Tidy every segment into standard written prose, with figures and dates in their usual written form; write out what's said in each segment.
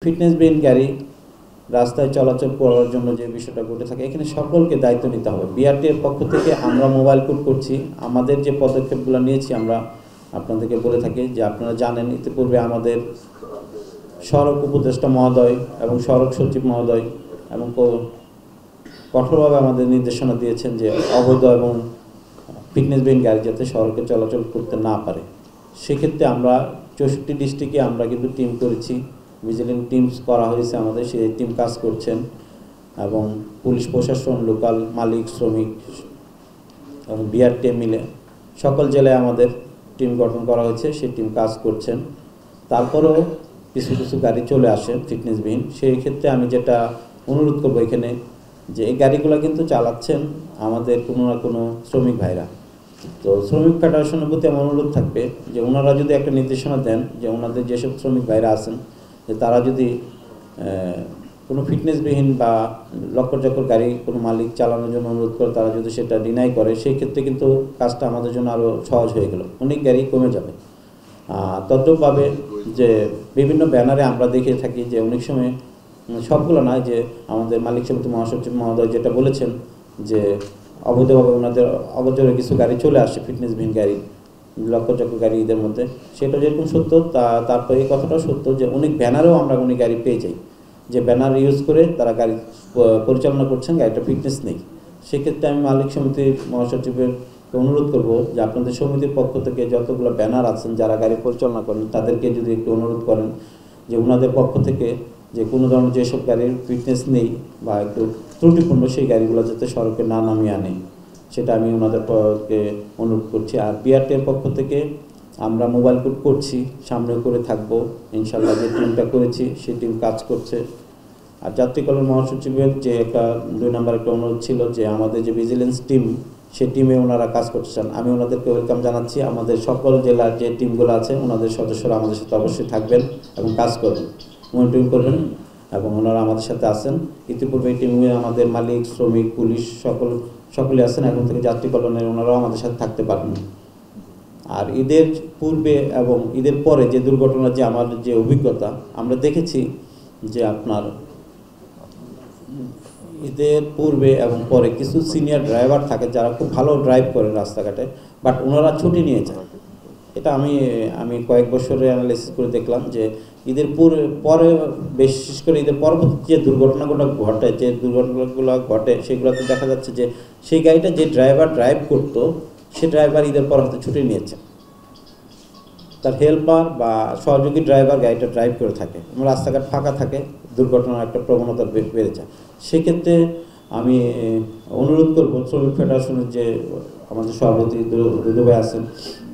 ফিটনেসবিহীন গাড়ি রাস্তায় চলাচল করার জন্য যে বিষয়টা ঘটে থাকে, এখানে সকলকে দায়িত্ব নিতে হবে। বিআরটি এর পক্ষ থেকে আমরা মোবাইল কোড করছি, আমাদের যে পদক্ষেপগুলো নিয়েছি আমরা আপনাদেরকে বলে থাকি যে আপনারা জানেন ইতিপূর্বে আমাদের সড়ক উপদেষ্টা মহোদয় এবং সড়ক সচিব মহোদয় এবং কঠোরভাবে আমাদের নির্দেশনা দিয়েছেন যে অবৈধ এবং ফিটনেসবিহীন গাড়ি যাতে সড়কে চলাচল করতে না পারে। সেক্ষেত্রে আমরা 64 ডিস্ট্রিক্টে আমরা কিন্তু টিম করেছি, ভিজিলেন্স টিমস করা হয়েছে আমাদের, সেই টিম কাজ করছেন এবং পুলিশ প্রশাসন, লোকাল মালিক, শ্রমিক এবং বিআরটি মিলে সকল জেলায় আমাদের টিম গঠন করা হয়েছে, সেই টিম কাজ করছেন। তারপরেও কিছু কিছু গাড়ি চলে আসে ফিটনেসবিহীন। সেই ক্ষেত্রে আমি যেটা অনুরোধ করবো এখানে যে এই গাড়িগুলো কিন্তু চালাচ্ছেন আমাদের কোনো না কোনো শ্রমিক ভাইরা। তো শ্রমিক ফেডারেশনের প্রতি আমার অনুরোধ থাকবে যে ওনারা যদি একটা নির্দেশনা দেন যে ওনাদের যেসব শ্রমিক ভাইরা আছেন যে তারা যদি কোনো ফিটনেসবিহীন বা লক্কর গাড়ি কোনো মালিক চালানোর জন্য অনুরোধ করে, তারা যদি সেটা ডিনাই করে, সেই ক্ষেত্রে কিন্তু কাজটা আমাদের জন্য আরও সহজ হয়ে গেল, অনেক গাড়ি কমে যাবে। তদ্রূপভাবে যে বিভিন্ন ব্যানারে আমরা দেখে থাকি যে অনেক সময় সবগুলো নয়, যে আমাদের মালিক সমিতি মহাসচিব মহোদয় যেটা বলেছেন যে অবৈধভাবে ওনাদের অগোচরে কিছু গাড়ি চলে আসে, ফিটনেসবিহীন গাড়ি, লক্কর গাড়ি ঈদের মধ্যে, সেটা যেরকম সত্য তারপরে এই কথাটাও সত্য যে অনেক ব্যানারেও আমরা অনেক গাড়ি পেয়ে যাই, যে ব্যানার ইউজ করে তারা গাড়ি পরিচালনা করছেন, গাড়িটা ফিটনেস নেই। সেক্ষেত্রে আমি মালিক সমিতির মহাসচিবের অনুরোধ করব যে আপনাদের সমিতির পক্ষ থেকে যতগুলো ব্যানার আছেন যারা গাড়ি পরিচালনা করেন তাদেরকে যদি একটু অনুরোধ করেন যে ওনাদের পক্ষ থেকে যে কোনো ধরনের যেসব গাড়ির ফিটনেস নেই বা একটু ত্রুটিপূর্ণ সেই গাড়িগুলো যাতে সড়কে না নামিয়ে আনে, সেটা আমি ওনাদের পক্ষে অনুরোধ করছি। আর বিআরটি এর পক্ষ থেকে আমরা মোবাইল কোড করছি, সামনেও করে থাকবো ইনশাল্লাহ। যে টিমটা করেছি সেই টিম কাজ করছে। আর যাত্রী কল্যাণ মহাসচিবের যে একটা 2 নম্বর একটা অনুরোধ ছিল যে আমাদের যে ভিজিলেন্স টিম, সেই টিমে ওনারা কাজ করছেন, আমি ওনাদেরকে ওয়েলকাম জানাচ্ছি। আমাদের সকল জেলার যে টিমগুলো আছে ওনাদের সদস্যরা আমাদের সাথে অবশ্যই থাকবেন এবং কাজ করবেন, মনিটরিং করবেন এবং ওনারা আমাদের সাথে আছেন। ইতিপূর্বে এই টিমে আমাদের মালিক, শ্রমিক, পুলিশ সকলে আছেন, এখন থেকে যাত্রী কল্যাণের ওনারাও আমাদের সাথে থাকতে পারবেন। আর ঈদের পূর্বে এবং ঈদের পরে যে দুর্ঘটনার যে আমাদের যে অভিজ্ঞতা আমরা দেখেছি যে আপনার ঈদের পূর্বে এবং পরে কিছু সিনিয়র ড্রাইভার থাকে যারা খুব ভালো ড্রাইভ করেন রাস্তাঘাটে, বাট ওনারা ছুটি নিয়ে যায়। এটা আমি কয়েক বছরে অ্যানালাইসিস করে দেখলাম যে ঈদের পরে বিশেষ করে ঈদের পরবর্তী যে দুর্ঘটনাগুলো ঘটে সেগুলোতে দেখা যাচ্ছে যে সেই গাড়িটা যে ড্রাইভার ড্রাইভ করতো সে ড্রাইভার ঈদের পর হয়তো ছুটি নিয়েছে, তার হেল্পার বা সহযোগী ড্রাইভার গাড়িটা ড্রাইভ করে থাকে, রাস্তাঘাট ফাঁকা থাকে, দুর্ঘটনার একটা প্রবণতা বেড়ে যায়। সেক্ষেত্রে আমি অনুরোধ করব শ্রমিক ফেডারেশনের যে আমাদের সভাপতি দুদু ভাই আছেন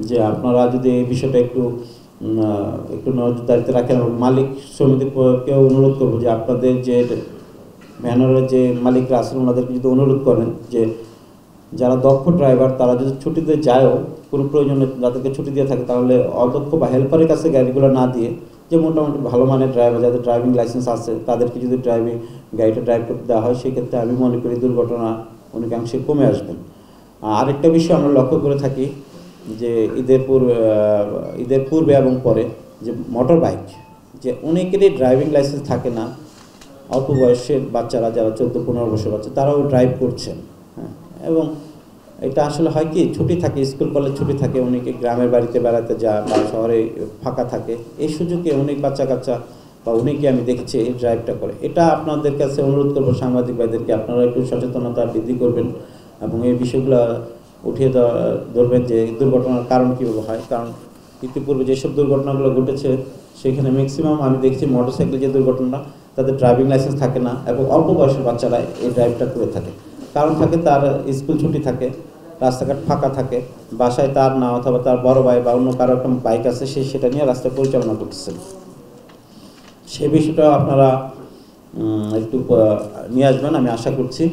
যে আপনারা যদি এই বিষয়টা একটু নজরদারিতে রাখেন। মালিক সমিতিকেও অনুরোধ করব যে আপনাদের যে ভ্যানের যে মালিকরা আছেন ওনাদেরকে যদি অনুরোধ করেন যে যারা দক্ষ ড্রাইভার তারা যদি ছুটিতে যায়ও কোনো প্রয়োজনে যাদেরকে ছুটি দিয়ে থাকে, তাহলে অদক্ষ বা হেল্পারের কাছে গাড়িগুলো না দিয়ে যে মোটামুটি ভালো মানের ড্রাইভার যাদের ড্রাইভিং লাইসেন্স আছে তাদেরকে যদি গাড়িটা ড্রাইভ করতে দেওয়া হয়, সেক্ষেত্রে আমি মনে করি দুর্ঘটনা অনেকাংশে কমে আসবেন। আরেকটা বিষয় আমরা লক্ষ্য করে থাকি যে ঈদের পূর্বে এবং পরে যে মোটর বাইক, যে অনেকেরই ড্রাইভিং লাইসেন্স থাকে না, অল্প বয়সের বাচ্চারা যারা 14-15 বছর বাচ্চা তারাও ড্রাইভ করছেন। হ্যাঁ, এবং এটা আসলে হয় কি ছুটি থাকে, স্কুল কলেজ ছুটি থাকে, অনেকে গ্রামের বাড়িতে বেড়াতে যায় বা শহরে ফাঁকা থাকে, এই সুযোগে অনেক বাচ্চা কাচ্চা বা অনেকে আমি দেখছি এই ড্রাইভটা করে। এটা আপনাদের কাছে অনুরোধ করবো সাংবাদিক ভাইদেরকে আপনারা একটু সচেতনতা বৃদ্ধি করবেন এবং এই বিষয়গুলো উঠিয়ে ধরবেন যে দুর্ঘটনার কারণ কীভাবে হয়। কারণ ইতিপূর্বে যেসব দুর্ঘটনাগুলো ঘটেছে সেখানে ম্যাক্সিমাম আমি দেখছি মোটরসাইকেল যে দুর্ঘটনা তাদের ড্রাইভিং লাইসেন্স থাকে না এবং অল্প বয়সের বাচ্চারা এই ড্রাইভটা করে থাকে। কারণ থাকে তার স্কুল ছুটি থাকে, রাস্তাঘাট ফাঁকা থাকে, বাসায় তার না অথবা তার বড় ভাই বা অন্য কারো একটা বাইক আছে সেটা নিয়ে রাস্তা পরিচালনা করতেছেন। সে বিষয়টা আপনারা একটু নিয়ে আসবেন আমি আশা করছি।